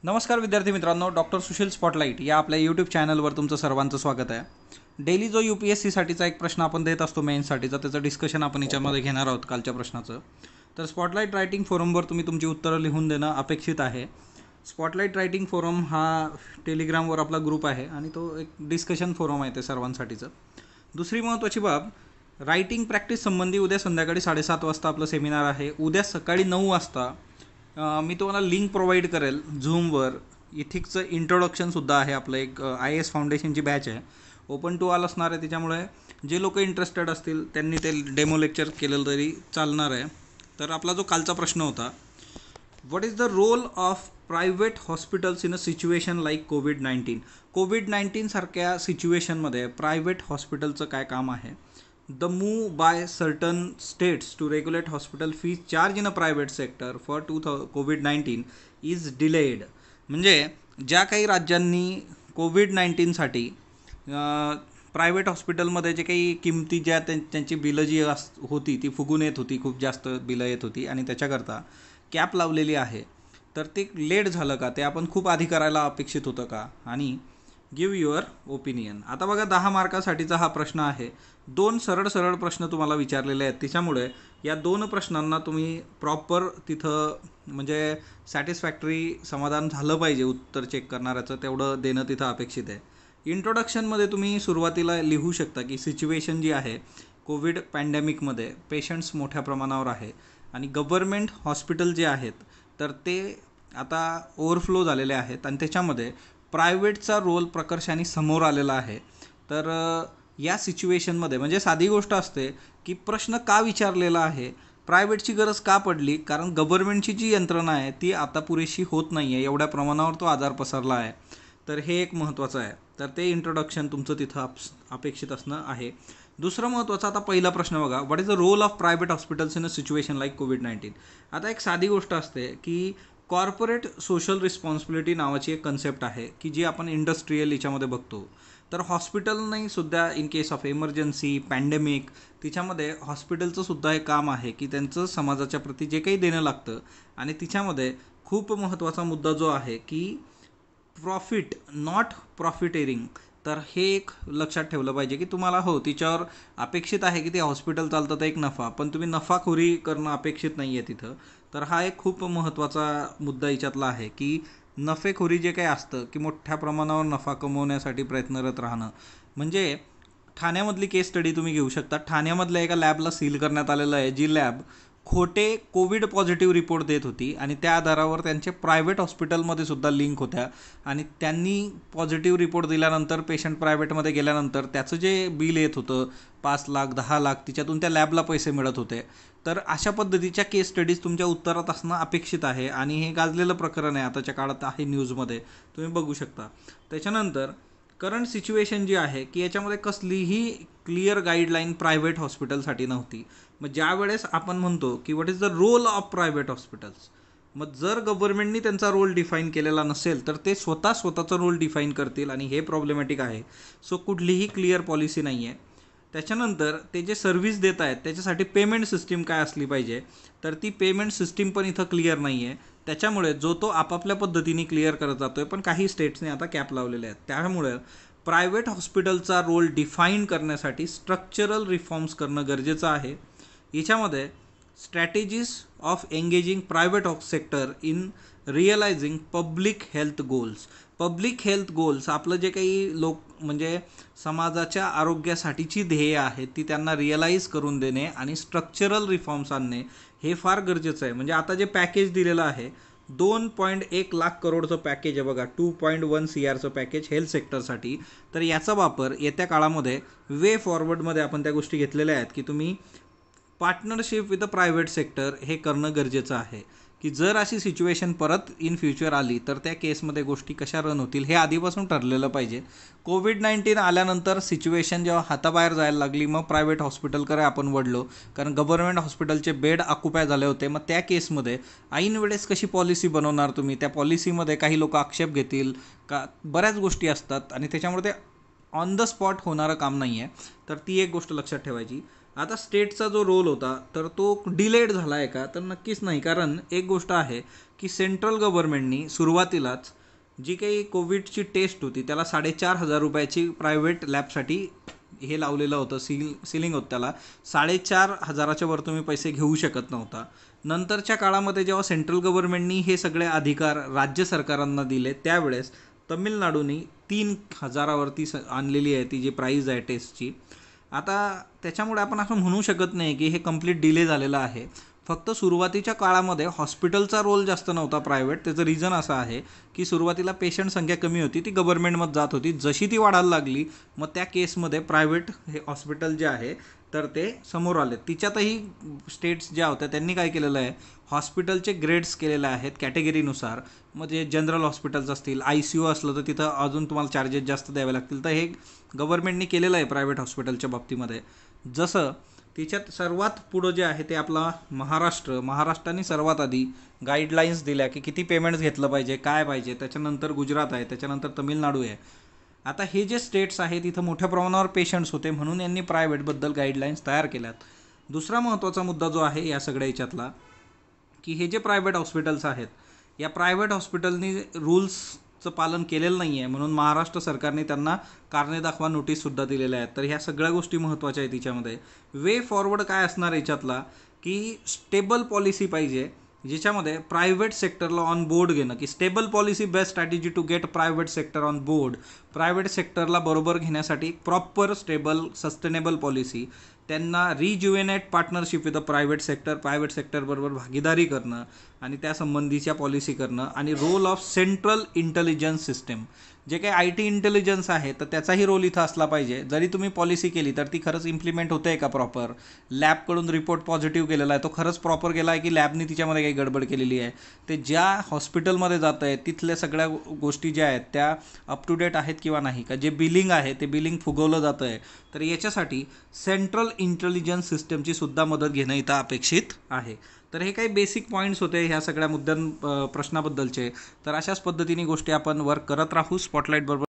नमस्कार विद्यार्थी मित्रांनो, डॉक्टर सुशील स्पॉटलाइट या आपल्या यूट्यूब चॅनलवर तुमचं सर्वांचं स्वागत आहे। डेली जो UPSCसाठीचा एक प्रश्न आपण देत असतो मेन्ससाठीचा, त्याचं डिस्कशन आपण याच्यामध्ये घेणार आहोत कालच्या प्रश्नाचं। तर स्पॉटलाइट रायटिंग फोरमवर तुम्ही तुमची उत्तरं लिहून देणं अपेक्षित आहे। स्पॉटलाइट रायटिंग फोरम हा टेलिग्रामवर आपला ग्रुप आहे आणि तो एक डिस्कशन फोरम आहे ते सर्वांसाठीचं। दुसरी महत्त्वाची बाब, रायटिंग प्रॅक्टिस संबंधी उद्या संध्याकाळी 7:30 वाजता आपलं सेमिनार आहे। उद्या सकाळी 9 वाजता मी तुम्हाला लिंक प्रोव्हाइड करेल झूमवर। इथिक्सचं इंट्रोडक्शनसुद्धा आहे, आपलं एक IAS फाउंडेशनची बॅच आहे, ओपन टू ऑल असणार आहे। त्याच्यामुळे जे लोक इंटरेस्टेड असतील त्यांनी ते डेमो लेक्चर केलेलं तरी चालणार आहे। तर आपला जो कालचा प्रश्न होता, what is the role of private hospitals in a situation like कोविड-19? कोविड-19 सारख्या सिच्युएशनमध्ये प्रायव्हेट हॉस्पिटलचं काय काम आहे? The move by certain states to regulate hospital fees charge in a private sector for कोविड-19 इज डिलेड. म्हणजे ज्या काही राज्यांनी कोविड-19साठी प्रायव्हेट हॉस्पिटलमध्ये जे काही किमती ज्या त्यांची बिलं जी होती ती फुगून येत होती, खूप जास्त बिलं येत होती आणि त्याच्याकरता कॅप लावलेली आहे, तर ते लेट झालं का? ते आपण खूप आधी करायला अपेक्षित होतं का? आणि गिव्ह युअर ओपिनियन. आता बघा, 10 मार्कासाठीचा हा प्रश्न आहे। 2 सरळ प्रश्न तुम्हाला विचारलेले आहेत, त्याच्यामुळे या 2 प्रश्नांना तुम्ही प्रॉपर तिथं म्हणजे सॅटिस्फॅक्टरी समाधान झालं पाहिजे उत्तर चेक करणाऱ्याचं, तेवढं देणं तिथं अपेक्षित आहे। इंट्रोडक्शनमध्ये तुम्ही सुरुवातीला लिहू शकता की सिच्युएशन जी आहे कोविड पॅन्डेमिकमध्ये पेशंट्स मोठ्या प्रमाणावर आहे आणि गव्हर्मेंट हॉस्पिटल जे आहेत तर ते आता ओव्हरफ्लो झालेले आहेत आणि त्याच्यामध्ये प्रायव्हेटचा रोल प्रकर्षाने समोर आलेला आहे। तर या सिच्युएशनमध्ये म्हणजे साधी गोष्ट असते की प्रश्न का विचारलेला आहे, प्रायव्हेटची गरज का पडली? कारण गव्हर्मेंटची जी यंत्रणा आहे ती आता पुरेशी होत नाही आहे, एवढ्या प्रमाणावर तो आजार पसरला आहे। तर हे एक महत्त्वाचं आहे, तर ते इंट्रोडक्शन तुमचं तिथं अपेक्षित असणं आहे। दुसरं महत्त्वाचं, आता पहिला प्रश्न बघा, what is the role of private hospitals in a situation like कोविड-19? आता एक साधी गोष्ट असते की कॉर्पोरेट सोशल रिस्पॉन्सिबिलिटी नावाची एक कन्सेप्ट आहे की जी आपण इंडस्ट्रीयल याच्यामध्ये बघतो। तर हॉस्पिटलने सुद्धा in case of emergency, pandemic, तिच्यामध्ये हॉस्पिटलचं सुद्धा एक काम आहे की त्यांचं समाजाच्या प्रती जे काही देणं लागतं आणि तिच्यामध्ये खूप महत्त्वाचा मुद्दा जो आहे की प्रॉफिट नॉट प्रॉफिटेरिंग। तर हे एक लक्षात ठेवलं पाहिजे की तुम्हाला तिच्यावर अपेक्षित आहे की ते हॉस्पिटल चालतं तर एक नफा, पण तुम्ही नफाखोरी करणं अपेक्षित नाही आहे तिथं। तर हा एक खूप महत्त्वाचा मुद्दा याच्यातला आहे की नफेखोरी जे काही असतं की मोठ्या प्रमाणावर नफा कमवण्यासाठी प्रयत्नरत राहणं। म्हणजे ठाण्यामधली केस स्टडी तुम्ही घेऊ शकता। ठाण्यामधल्या एका लॅबला सील करण्यात आलेलं आहे, जी लॅब खोटे कोविड पॉझिटिव्ह रिपोर्ट देत होती आणि त्या आधारावर त्यांचे प्रायव्हेट हॉस्पिटलमध्ये सुद्धा लिंक होत्या आणि त्यांनी पॉझिटिव्ह रिपोर्ट दिल्यानंतर पेशंट प्रायव्हेटमध्ये गेल्यानंतर त्याचं जे बिल येत होतं 5 लाख 10 लाख, तिच्यातून त्या लॅबला पैसे मिळत होते। तर अशा पद्धतीच्या केस स्टडीज तुमच्या उत्तरात असणं अपेक्षित आहे आणि हे गाजलेलं प्रकरण आहे, आताच्या काळात आहे, न्यूजमध्ये तुम्ही बघू शकता। त्याच्यानंतर करंट सिच्युएशन जी आहे की याच्यामध्ये कसलीही क्लिअर गाईडलाईन प्रायव्हेट हॉस्पिटलसाठी नव्हती। मग ज्या वेळेस आपण म्हणतो की what is the role of private hospitals, मग जर गव्हर्नमेंटनी त्यांचा रोल डिफाईन केलेला नसेल तर ते स्वतःचा रोल डिफाईन करतील आणि हे प्रॉब्लेमॅटिक आहे। सो कुठलीही क्लिअर पॉलिसी नाही आहे। त्याच्यानंतर ते जे सर्व्हिस देत आहेत त्याच्यासाठी पेमेंट सिस्टीम काय असली पाहिजे, तर ती पेमेंट सिस्टीम पण इथं क्लिअर नाही आहे। त्याच्यामुळे जो तो आपापल्या पद्धतीने क्लिअर करत जातो आहे, पण काही स्टेट्सने आता कॅप लावलेले आहेत। त्यामुळे प्रायव्हेट हॉस्पिटलचा रोल डिफाईन करण्यासाठी स्ट्रक्चरल रिफॉर्म्स करणं गरजेचं आहे। याच्यामध्ये strategies of engaging private sector in realizing public health goals. Public health goals आपलं जे काही लोक म्हणजे समाजाच्या आरोग्यासाठीची ध्येय आहेत ती त्यांना रिअलाईज करून देणे आणि स्ट्रक्चरल रिफॉर्म्स आणणे हे फार गरजेचं आहे। म्हणजे आता जे पॅकेज दिलेलं आहे 2.1 लाख करोडचं पॅकेज आहे बघा, 2.1 CRचं पॅकेज हेल्थ सेक्टरसाठी। तर याचा वापर येत्या काळामध्ये वे फॉरवर्डमध्ये आपण त्या गोष्टी घेतलेल्या आहेत की तुम्ही partnership with the private sector हे करणं गरजेचं आहे की जर अशी सिच्युएशन परत इन फ्युचर आली तर त्या केसमध्ये गोष्टी कशा रन होतील हे आधीपासून ठरलेलं पाहिजे। कोविड-19 आल्यानंतर सिच्युएशन जेव्हा हाताबाहेर जायला लागली मग प्रायव्हेट हॉस्पिटलकडे आपण वळलो, कारण गव्हर्नमेंट हॉस्पिटलचे बेड ऑक्युपाय झाले होते। मग त्या केसमध्ये ऐन वेळेस कशी पॉलिसी बनवणार तुम्ही, त्या पॉलिसीमध्ये काही लोक आक्षेप घेतील का, बऱ्याच गोष्टी असतात आणि त्याच्यामुळे ते ऑन द स्पॉट होणारं काम नाही आहे। तर ती एक गोष्ट लक्षात ठेवायची। आता स्टेटचा जो रोल होता तर तो डिलेड झाला आहे का, तर नक्कीच नाही. कारण एक गोष्ट आहे की सेंट्रल गव्हर्नमेंटनी सुरुवातीलाच जी काही कोविडची टेस्ट होती त्याला 4,500 रुपयाची प्रायव्हेट लॅबसाठी हे लावलेलं होतं, सिलिंग होतं त्याला. 4,500च्या वर तुम्ही पैसे घेऊ शकत नव्हता. नंतरच्या काळामध्ये जेव्हा सेंट्रल गव्हर्नमेंटनी हे सगळे अधिकार राज्य सरकारांना दिले त्यावेळेस तमिळनाडूनी 3,000वरती आणलेली आहे ती जी प्राईज आहे टेस्टची. आता त्याच्यामुळे आपण असं म्हणू शकत नाही की हे कंप्लीट डिले झालेलं आहे. फक्त सुरुवातीच्या काळामध्ये हॉस्पिटलचा रोल जास्त नव्हता प्रायव्हेट. त्याचं रिझन असं आहे की सुरुवातीला पेशंट संख्या कमी होती, ती गव्हर्नमेंटमध्ये जात होती. जशी ती वाढायला लागली मग त्या केसमध्ये प्रायव्हेट हे हॉस्पिटल जे आहे तर ते समोर आले. तिच्यातही स्टेट्स ज्या होत्या त्यांनी काय केलेलं आहे, हॉस्पिटलचे ग्रेड्स केलेले आहेत कॅटेगरीनुसार. म्हणजे जनरल हॉस्पिटल्स असतील, ICU असलं तर तिथं अजून तुम्हाला चार्जेस जास्त द्यावे लागतील. तर हे गव्हर्नमेंटनी केलेलं आहे प्रायव्हेट हॉस्पिटलच्या बाबतीमध्ये. जसं तिच्यात सर्वात पुढं जे आहे ते आपला महाराष्ट्राने सर्वात आधी गाईडलाईन्स दिल्या की किती पेमेंट्स घेतलं पाहिजे, काय पाहिजे. त्याच्यानंतर गुजरात आहे, त्याच्यानंतर तमिळनाडू आहे. आता हे जे स्टेट्स आहेत इथं मोठ्या प्रमाणावर पेशंट्स होते म्हणून यांनी प्रायव्हेटबद्दल गाईडलाईन्स तयार केल्यात. दुसरा महत्त्वाचा मुद्दा जो आहे या सगळ्या याच्यातला की हे जे प्रायव्हेट हॉस्पिटल्स आहेत या प्रायव्हेट हॉस्पिटलनी रूल्सचं पालन केलेलं नाही आहे म्हणून महाराष्ट्र सरकारने त्यांना कारणे दाखवा नोटीससुद्धा दिलेल्या आहेत. तर ह्या सगळ्या गोष्टी महत्त्वाच्या आहेत तिच्यामध्ये. वे फॉरवर्ड काय असणार याच्यातला की स्टेबल पॉलिसी पाहिजे ज्याच्यामध्ये प्रायव्हेट सेक्टरला ऑन बोर्ड घेणं, की stable policy best strategy to get private sector on board. Private सेक्टरला बरोबर घेण्यासाठी प्रॉपर स्टेबल सस्टेनेबल पॉलिसी, त्यांना rejuvenate partnership with the private सेक्टरबरोबर भागीदारी करणं आणि त्यासंबंधीच्या पॉलिसी करणं. आणि role of central intelligence system, जे काही IT इंटेलिजन्स आहे तर त्याचाही रोल इथं असला पाहिजे. जरी तुम्ही पॉलिसी केली तर ती खरंच इम्प्लिमेंट होते का प्रॉपर. लॅबकडून रिपोर्ट पॉझिटिव्ह केलेला आहे तो खरंच प्रॉपर गेला आहे की लॅबनी तिच्यामध्ये काही गडबड केलेली आहे. ते ज्या हॉस्पिटलमध्ये जातं आहे तिथल्या सगळ्या गोष्टी ज्या आहेत त्या अप टू डेट आहेत किंवा नाही का. जे बिलिंग आहे ते बिलिंग फुगवलं जातं आहे. तर याच्यासाठी सेंट्रल इंटेलिजन्स सिस्टमची सुद्धा मदत घेणं इथं अपेक्षित आहे. तर हे काही बेसिक पॉईंट्स होते ह्या सगळ्या प्रश्नाबद्दलचे. तर अशाच पद्धतीने गोष्टी आपण वर्क करत राहू स्पॉटलाईट बरोबर.